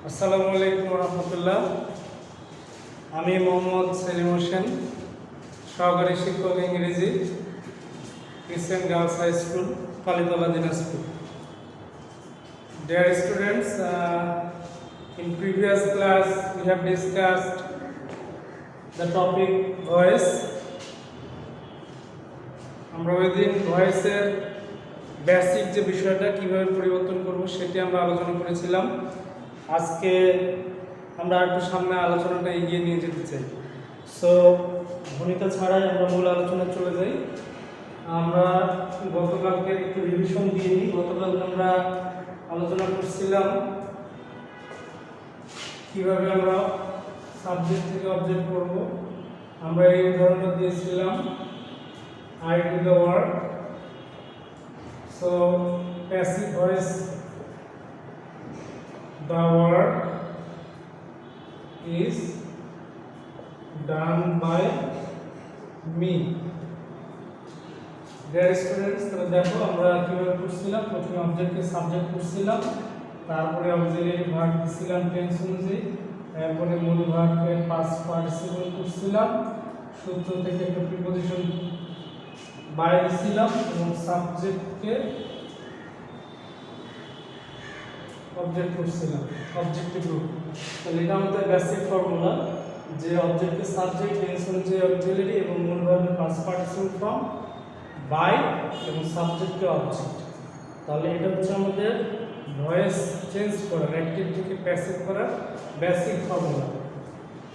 আসসালামু আলাইকুম রহমতুল্লাহ। আমি মোহাম্মদ সেলিম হোসেন, সহকারী শিক্ষক ইংরেজি, Christian girls high school, Kalitala, Dinajpur. Dear students, in previous class we have discussed the topic voice. আমরা ওই দিন ভয়েসের বেসিক যে বিষয়টা কিভাবে পরিবর্তন করব সেটি আমরা আলোচনা করেছিলাম। আজকে আমরা একটু সামনে আলোচনাটা এগিয়ে নিয়ে যেতে চাই। সো ভূমিকা ছাড়াই আমরা মূল আলোচনায় চলে যাই। আমরা গতকালকে একটু রিভিশন দিয়ে নিই। গতকালকে আমরা আলোচনা করছিলাম কিভাবে আমরা সাবজেক্ট থেকে অবজেক্ট করব। আমরা এই উদাহরণটা দিয়েছিলাম I do the work. So passive voice, the work is done by me. Dear students, তাহলে দেখো আমরা কিভাবে করছিলাম। প্রথমে অবজেক্টকে সাবজেক্ট করছিলাম, তারপরে অক্সিলারি ভার্ব দিছিলাম টেন্স অনুযায়ী, তারপরে মূল ভার্বকে পাস্ট পার্টিসিপল করছিলাম, সূত্র থেকে একটা প্রিপজিশন বাইরে দিছিলাম এবং সাবজেক্টকে অবজেক্ট করছিলাম, অবজেক্টিভ গ্রুপ। তাহলে এটা আমাদের বেসিক ফর্মুলা যে অবজেক্টকে সাবজেক্ট, টেন্স অনুযায়ী অক্সিলারি এবং মূল ভার্বে পাস্ট পার্টিসিপল ফর্ম, বাই এবং সাবজেক্টকে অবজেক্ট। তাহলে এটা হচ্ছে আমাদের ভয়েস চেঞ্জ করার, অ্যাক্টিভ থেকে প্যাসিভ করার বেসিক ফর্মুলা।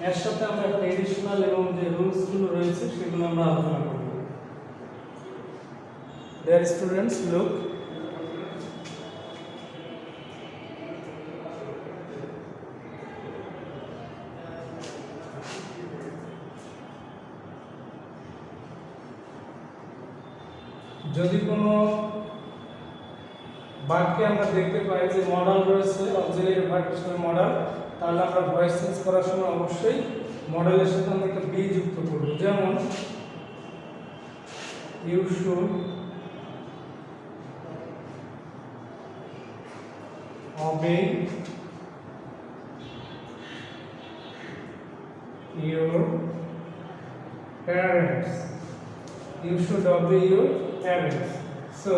এর সাথে আমরা এডিশনাল এবং যে রুলসগুলো রয়েছে সেগুলো আমরা আলোচনা করব। Dear students, look. যদি কোনো বাক্যে আমরা দেখতে পাই যে মডাল রয়েছে, অক্সিলারি ভার্ব হিসেবে মডাল, তাহলে আমরা ভয়েস চেঞ্জ করার সময় অবশ্যই মডেলের সাথে আমরা একটা বি যুক্ত করব। যেমন you should obey your parents. You should obey your parents. So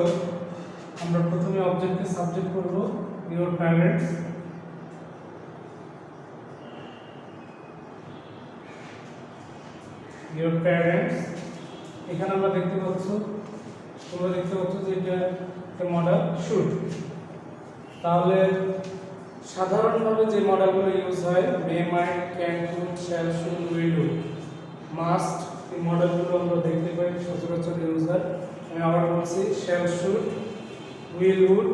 আমরা প্রথমে অবজেক্টকে সাবজেক্ট করব your parents, your parents। এখানে আমরা দেখতে পাচ্ছি, তোমরা দেখতে পাচ্ছ যে এটা একটা মডেল শুড। তাহলে সাধারণভাবে যে মডেলগুলো ইউজ হয় may, might, can, could, shall, should, will, would, must, এই মডেলগুলো আমরা দেখতে পাই সচরাচর ইউজ হয়। আমি আবার বলছি, shall, should, will, would,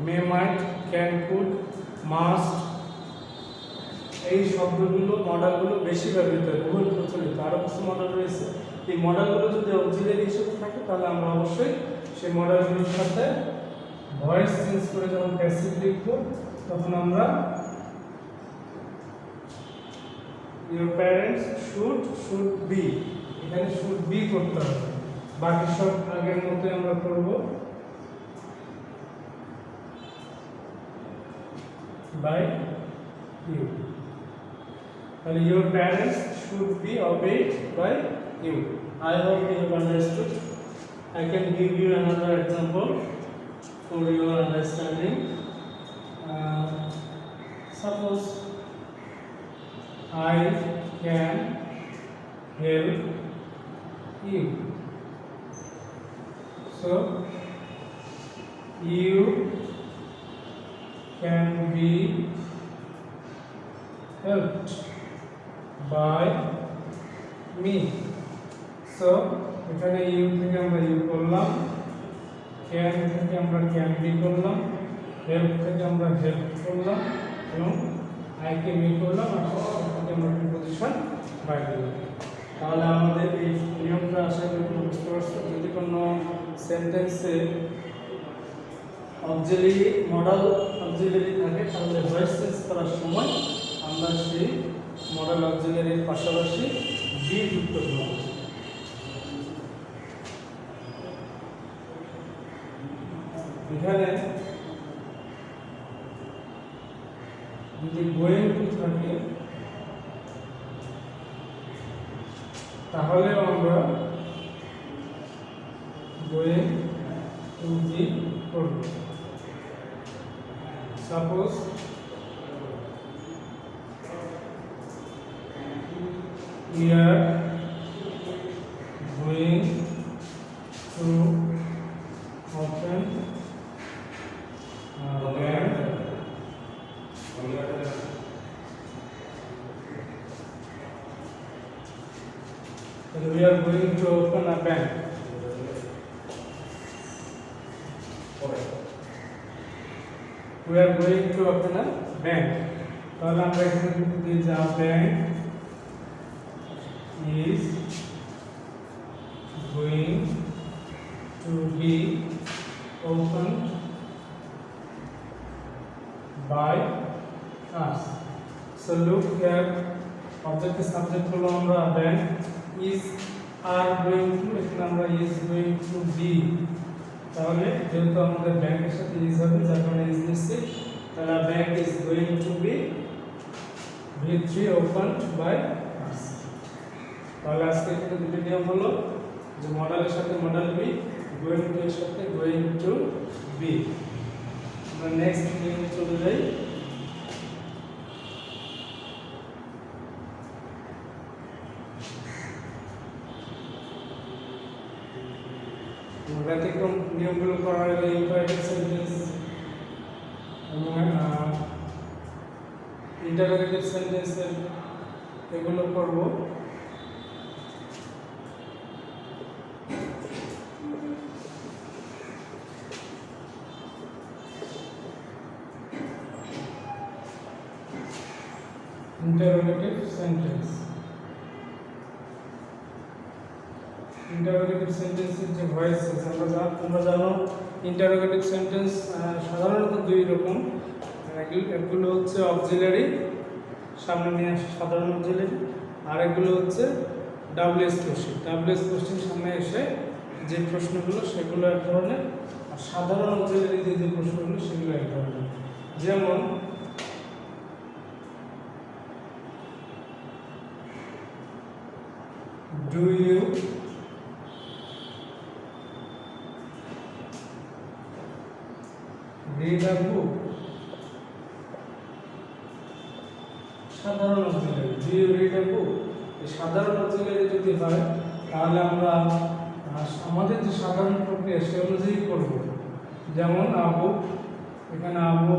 may, might, can, could, must, এই শব্দগুলো মডেলগুলো বেশি ব্যবহৃত হয়, বহুল প্রচলিত। আরও কিছু মডেল রয়েছে। এই মডেলগুলো যদি অক্সিলারি হিসেবে থাকে তাহলে আমরা অবশ্যই সেই মডেলগুলোর সাথে ভয়েস চেঞ্জ করে যখন প্যাসিভ লিখব তখন আমরা your parents should be, এখানে should be করতে হবে। বাকি সব আগের মতো আমরা করব by you। তাহলে your parents should be obeyed by you. I hope you have understood. I can give you another example for your understanding. Suppose I can help you. So you can be helped by me. So এখানে you থেকে আমরা you করলাম, can থেকে আমরা can be করলাম, help থেকে আমরা help করলাম এবং আইকে মি করলাম, আর থেকে আমরা প্রিপজিশন বাই দিলাম। তাহলে আমাদের এই নিয়মটা আশা করি তোমরা বুঝতে পারছো। যদি কোনো সেন্টেন্সে অক্সিলারি মডেল অক্সিলারি থাকে তাহলে ভয়েস চেঞ্জ করার সময় আমরা সেই মডেল অক্সিলারির পাশাপাশি বি যুক্ত করব। এখানে যদি গোয়িং টু থাকে তাহলে আমরা গোয়িং টু বি করব। Suppose we are going to open a bank. We are going to open a bank. We are going to open a bank. তাহলে আমরা এখানে দিয়ে যা bank is going to be opened by us. So look here, object subject হলো আমরা bank is are going to, এখানে আমরা is going to be, তাহলে যেহেতু আমাদের ব্যাংকের সাথে is হবে যার কারণে is দিচ্ছি, তাহলে bank is going to be V3 opened by us. তাহলে আজকে এখানে দুটো নিয়ম হলো যে মডেলের সাথে মডেল বি, গোয়িং টু এর সাথে গোয়িং টু বি। আমরা নেক্সট নিয়মে চলে যাই। ব্যতিক্রম নিয়মগুলো করার আগে ইম্পারেটিভ সেন্টেন্স এবং ইন্টারোগেটিভ সেন্টেন্সের এগুলো করব। ইন্টারোগেটিভ সেন্টেন্স, ইন্টারোগেটিভ সেন্টেন্সের যে ভয়েস তোমরা জানো ইন্টারোগেটিভ সেন্টেন্স সাধারণত দুই রকম। এগুলো হচ্ছে অক্সিলারি, সামনে নিয়ে আসে সাধারণ অক্সিলারি, আর এগুলো হচ্ছে ডাব্লিউএস কোশ্চেন। ডাব্লিউএস কোশ্চেন সামনে এসে যে প্রশ্নগুলো সেগুলো এক ধরনের, আর সাধারণ অক্সিলারি যে প্রশ্নগুলো সেগুলো এক ধরনের। যেমন do you read a book? সাধারণ auxiliary do you read a book, এই সাধারণ অক্সিলারি যদি হয় তাহলে আমরা আমাদের যে সাধারণ প্রক্রিয়া সে অনুযায়ী করব। যেমন আবু, এখানে আবু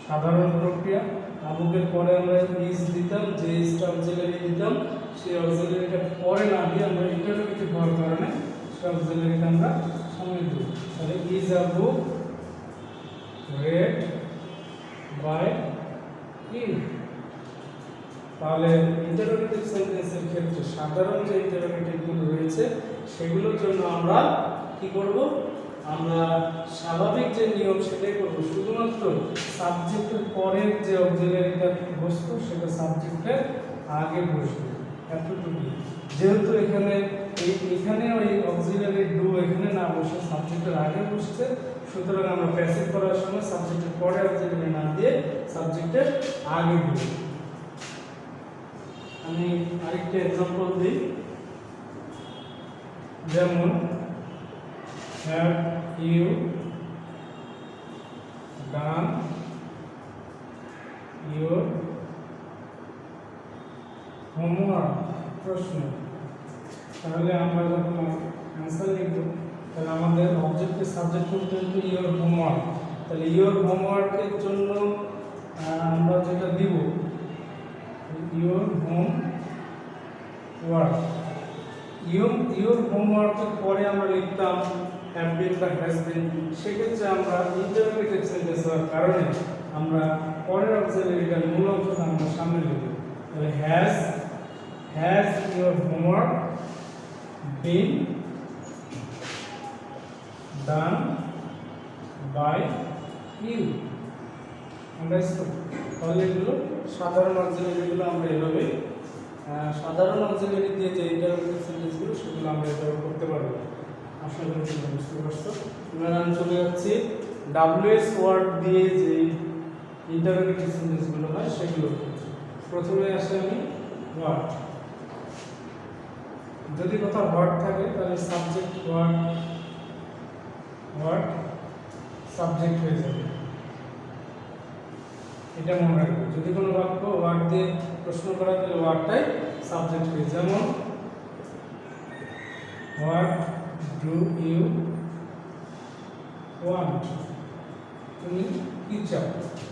সাধারণ প্রক্রিয়া, আবুকের পরে আমরা ইজ দিতাম, যে ইজটা অক্সিলারি দিতাম সেই অক্সিলারিটা পরে না দিয়ে আমরা ইন্টারোগেটিভ হওয়ার কারণে সেই অক্সিলারিটা আমরা সামনে দিই। তাহলে is a book read by you। তাহলে ইন্টারোগেটিভ সেন্টেন্সের ক্ষেত্রে সাধারণ যে ইন্টারোগেটিভগুলো রয়েছে সেগুলোর জন্য আমরা কি করব, আমরা স্বাভাবিক যে নিয়ম সেটাই করব, শুধুমাত্র সাবজেক্টের পরের যে অক্সিলারিটা বসতো সেটা সাবজেক্টের আগে বসবে, এতটুকু। যেহেতু এখানে ওই অক্সিলারি ডু এখানে না বসে সাবজেক্টের আগে বসছে, সুতরাং আমরা প্যাসিভ করার সময় সাবজেক্টের পরে অক্সিলারি না দিয়ে সাবজেক্টের আগে দিব। আমি আরেকটা এক্সাম্পল দিই, যেমন have you done your homework? প্রশ্ন। তাহলে আমরা যখন অ্যান্সার লিখব তাহলে আমাদের অবজেক্টের সাবজেক্ট করতে হবে ইওর হোমওয়ার্ক। তাহলে ইওর হোমওয়ার্কের জন্য আমরা যেটা দিব ইওর হোমওয়ার্ক, ইওর হোমওয়ার্কের পরে আমরা লিখতাম হ্যাভ বিন বা হ্যাজ বিন। সেক্ষেত্রে আমরা ইন্টারোগেটিভ সেন্টেন্স হওয়ার কারণে আমরা পরের অক্সিলারিটার মূল অংশটা আমরা সামনে লিখব। তাহলে has your homework been done by you. তাহলে এগুলো সাধারণ অক্সিলারিগুলো আমরা এভাবে সাধারণ অক্সিলারি দিয়ে যে ইন্টারোগেটিভ সেন্টেন্সগুলো সেগুলো আমরা এভাবে করতে পারবো। আশা করি তোমরা বুঝতে পারছো। এবার আমি চলে যাচ্ছি ডাব্লিউএস ওয়ার্ড দিয়ে যে ইন্টারোগেটিভ সেন্টেন্সগুলো হয় সেগুলো করছি। প্রথমে আসে আমি হোয়াট। যদি কোথাও হোয়াট থাকে তাহলে সাবজেক্ট হোয়াট, হোয়াট সাবজেক্ট হয়ে যাবে, এটা মনে রাখবে। যদি কোনো বাক্য হোয়াট দিয়ে প্রশ্ন করা তাহলে হোয়াটটাই সাবজেক্ট হয়ে, যেমন হোয়াট ডু ইউ ওয়ান্ট, তুমি কি চাও,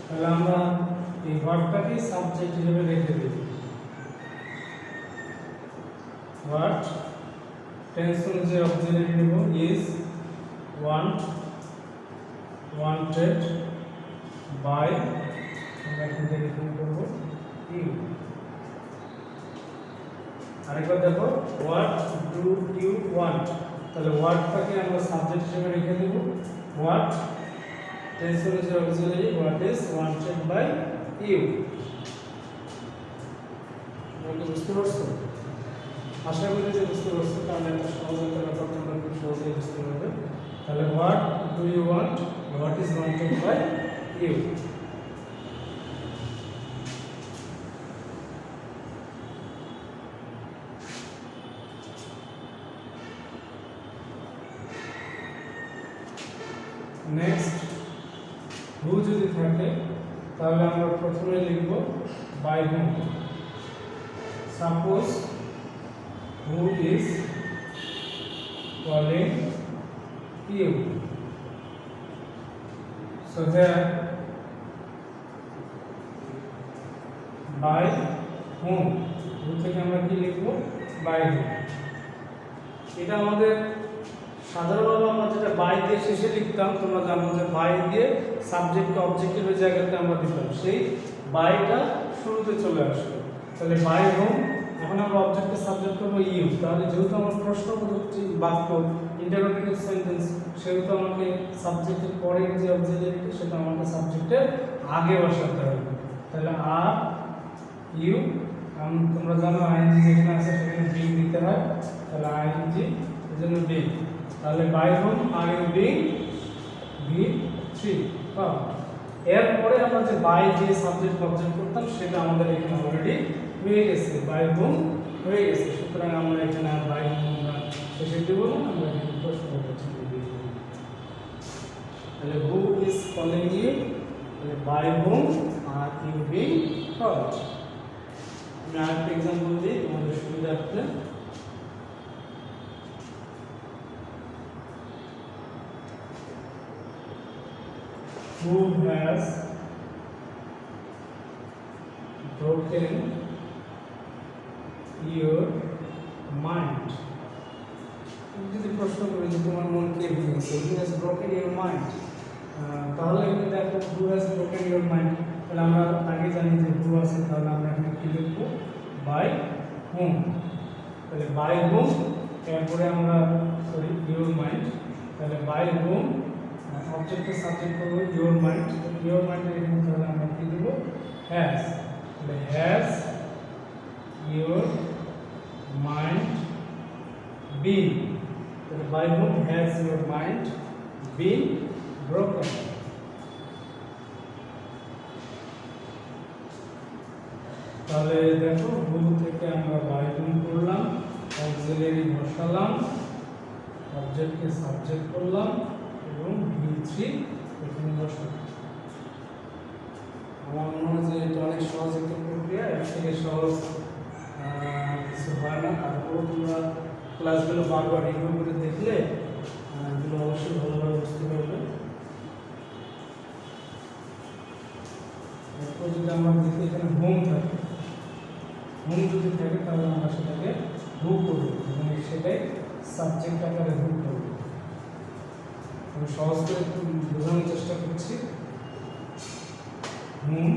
তাহলে আমরা এই হোয়াটটাকে সাবজেক্ট হিসেবে রেখে দেব। হোয়াট টেন্স অনুযায়ী অক্সিলারি নেব, ইজ, ওয়ান্ট, ওয়ান্টেড, বাই, আমরা এখান থেকে কি করব, ইউ। আরেকবার দেখো, হোয়াট ডু ইউ ওয়ান্ট, তাহলে হোয়াটটাকে আমরা সাবজেক্ট হিসেবে রেখে দেব। হোয়াট টেন্স অনুযায়ী auxiliary, what is wanted by you. তোমরা বুঝতে পারছো? আশা করি যে বুঝতে পারছো, কারণ একটা সহজ একটা ব্যাপার তোমরা খুব সহজেই বুঝতে পারবে। তাহলে what do you want, what is wanted by you. Next, who যদি থাকে তাহলে আমরা প্রথমে লিখব by whom. Suppose who is calling you, so here by whom, who থেকে আমরা কি লিখব, বাই হুম। এটা আমাদের সাধারণভাবে আমরা যেটা বাই দিয়ে শেষে লিখতাম, তোমরা জানো যে বাই দিয়ে সাবজেক্ট অবজেক্টিভের জায়গাতে আমরা দিতাম, সেই বাইটা শুরুতে চলে আসবে। তাহলে বাই হোম, এখন আমরা অবজেক্টকে সাবজেক্ট করবো ইউ। তাহলে যেহেতু আমার প্রশ্নবোধক বাক্য, ইন্টারোগেটিভ সেন্টেন্স, সেহেতু আমাকে সাবজেক্টের পরের যে অবজেক্টিভ সেটা আমাকে সাবজেক্টের আগে বসাতে হবে। তাহলে আর ইউ, তোমরা জানো আইএনজি যেখানে আছে সেখানে বিং দিতে হয়, তাহলে আইএনজি এর জন্য বিং। তাহলে by whom are you being V3 পাও। এরপরে আমরা যে বাই দিয়ে সাবজেক্ট অবজেক্ট করতাম সেটা আমাদের এখানে অলরেডি হয়ে গেছে, বাই হোম হয়ে গেছে। সুতরাং আমরা এখানে আর বাই হোম আমরা শেষে দেব না, আমরা এখানে প্রশ্ন করছি। তাহলে হু ইজ কলিং ইউ, তাহলে by whom are you being called. আমি আরেকটা এক্সাম্পল দিই তোমাদের সুবিধার্থে। Who has broken your mind? যদি প্রশ্ন করি যে তোমার মন কে ভেঙেছে, who has broken your mind, তাহলে এখানে দেখো who has broken your mind, তাহলে আমরা আগে জানি যে who আছে, তাহলে আমরা এখানে কি লিখব, by whom। তাহলে by whom, এরপরে আমরা সরি your mind, তাহলে by whom অবজেক্টের সাবজেক্ট করব ইওর মাইন্ড। ইওর মাইন্ডের এখানে তাহলে আমরা কি দেব, হ্যাজ। তাহলে হ্যাজ ইওর মাইন্ড বিন, তাহলে by whom has your mind been broken. তাহলে দেখো হু থেকে আমরা বাই হুম করলাম, অক্সিলারি বসালাম, অবজেক্টকে সাবজেক্ট করলাম এবং V3 এখানে বসালাম। আমার মনে হয় যে এটা অনেক সহজ একটা প্রক্রিয়া, এর থেকে সহজ কিছু হয় না। তারপরেও তোমরা ক্লাসগুলো বারবার রিভিউ করে দেখলে এগুলো অবশ্যই ভালোভাবে বুঝতে পারবে। এরপর যদি আমরা দেখি এখানে হোম থাকে, হোম যদি থাকে তাহলে আমরা সেটাকে হু করবো এবং সেটাই সাবজেক্ট আকারে হু করবো। আমি সহজ করে একটু বোঝানোর চেষ্টা করছি। Whom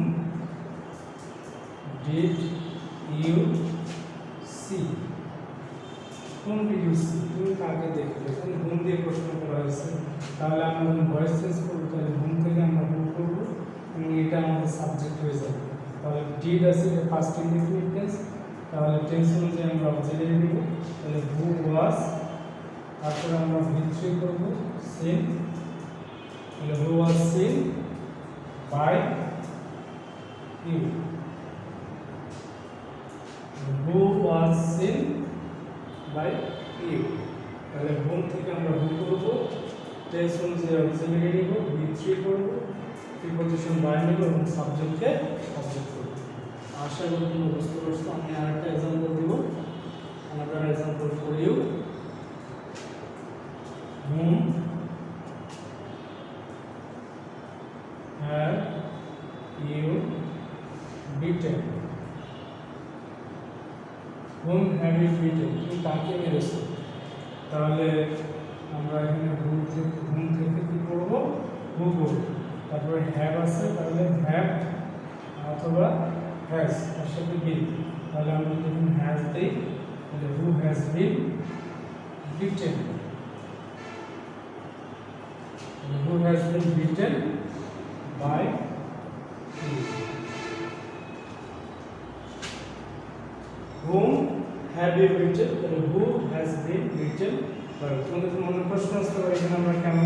did you see, whom did you see, তুমি কাকে দেখলে, এখানে হুম দিয়ে প্রশ্ন করা হয়েছে। তাহলে আমরা যখন ভয়েস চেঞ্জ করবো তাহলে হুম থেকে আমরা হু করবো এবং এটা আমাদের সাবজেক্ট হয়ে যাবে। তাহলে ডিড আছে এটা ফার্স্ট ইনডিফিনিট টেন্স, তাহলে টেন্স অনুযায়ী আমরা অক্সিলারি নেব। তাহলে হু ওয়াজ, তারপরে আমরা V3 করবো সিন, তাহলে who was seen by you. Who was seen by you. তাহলে whom থেকে আমরা who করব, টেন্স অনুযায়ী অক্সিলারি নিব, V3 করব, প্রিপজিশন বাই নিব এবং সাবজেক্টকে অবজেক্ট করব। আশা করি তোমরা বুঝতে পারছো। আমি আরেকটা एग्जांपल দিব, another example for you. Whom have you beaten? Whom have you beaten? তুমি কাকে মেরেছো? তাহলে আমরা এখানে whom থেকে কি করব, who করব। তারপরে have আছে, তাহলে have অথবা has এর সাথে been। তাহলে আমরা যখন has দেই তাহলে who has been beaten, who has been beaten by you. Whom have you beaten? Who has been beaten by you? তোমাদের মনে প্রশ্ন আসতে পারে এখানে আমরা কেন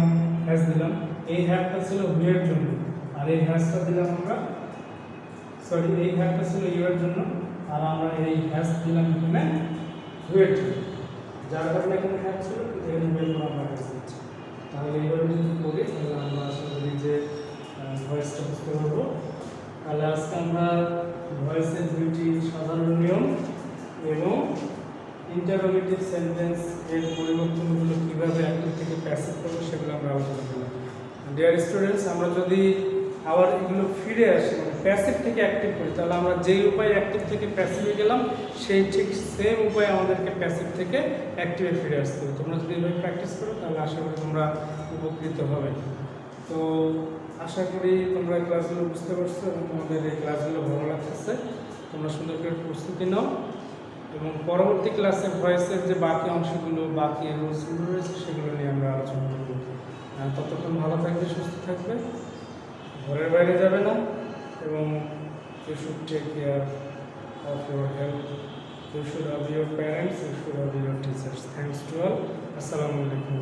has দিলাম। এই হ্যাভটা ছিল who এর জন্য, আর এই হ্যাজটা দিলাম আমরা, সরি এই হ্যাভটা ছিল ইউ এর জন্য, আর আমরা এই হ্যাজ দিলাম এখানে who এর জন্য। যার কারণে এখানে হ্যাভ ছিল, কিন্তু এখানে who এর জন্য আমরা হ্যাজ দিচ্ছি। তাহলে এইভাবে যদি করি তাহলে আমরা আশা করি যে ভয়েসটা বুঝতে পারবো। তাহলে আজকে আমরা ভয়েসের দুইটি সাধারণ নিয়ম এবং ইন্টারোগেটিভ সেন্টেন্স এর পরিবর্তনগুলো কীভাবে অ্যাক্টিভ থেকে প্যাসিভ করবো সেগুলো আমরা আলোচনা করলাম। ডিয়ার স্টুডেন্টস, আমরা যদি আবার এগুলো ফিরে আসি, মানে প্যাসিভ থেকে অ্যাক্টিভ করি, তাহলে আমরা যেই উপায়ে অ্যাক্টিভ থেকে প্যাসিভে গেলাম সেই ঠিক সেম উপায়ে আমাদেরকে প্যাসিভ থেকে অ্যাক্টিভে ফিরে আসতে হবে। তোমরা যদি এইভাবে প্র্যাকটিস করো তাহলে আশা করি তোমরা উপকৃত হবে। তো আশা করি তোমরা এই ক্লাসগুলো বুঝতে পারছো এবং তোমাদের এই ক্লাসগুলো ভালো লাগতেছে। তোমরা সুন্দর করে প্রস্তুতি নাও এবং পরবর্তী ক্লাসে ভয়েসের যে বাকি অংশগুলো, বাকি রুলসগুলো রয়েছে সেগুলো নিয়ে আমরা আলোচনা করব। ততক্ষণ ভালো থাকবে, সুস্থ থাকবে, ঘরের বাইরে যাবে না এবং you should take care of your health. You should have your parents, you should have your teachers. Thanks to all. আসসালামু আলাইকুম।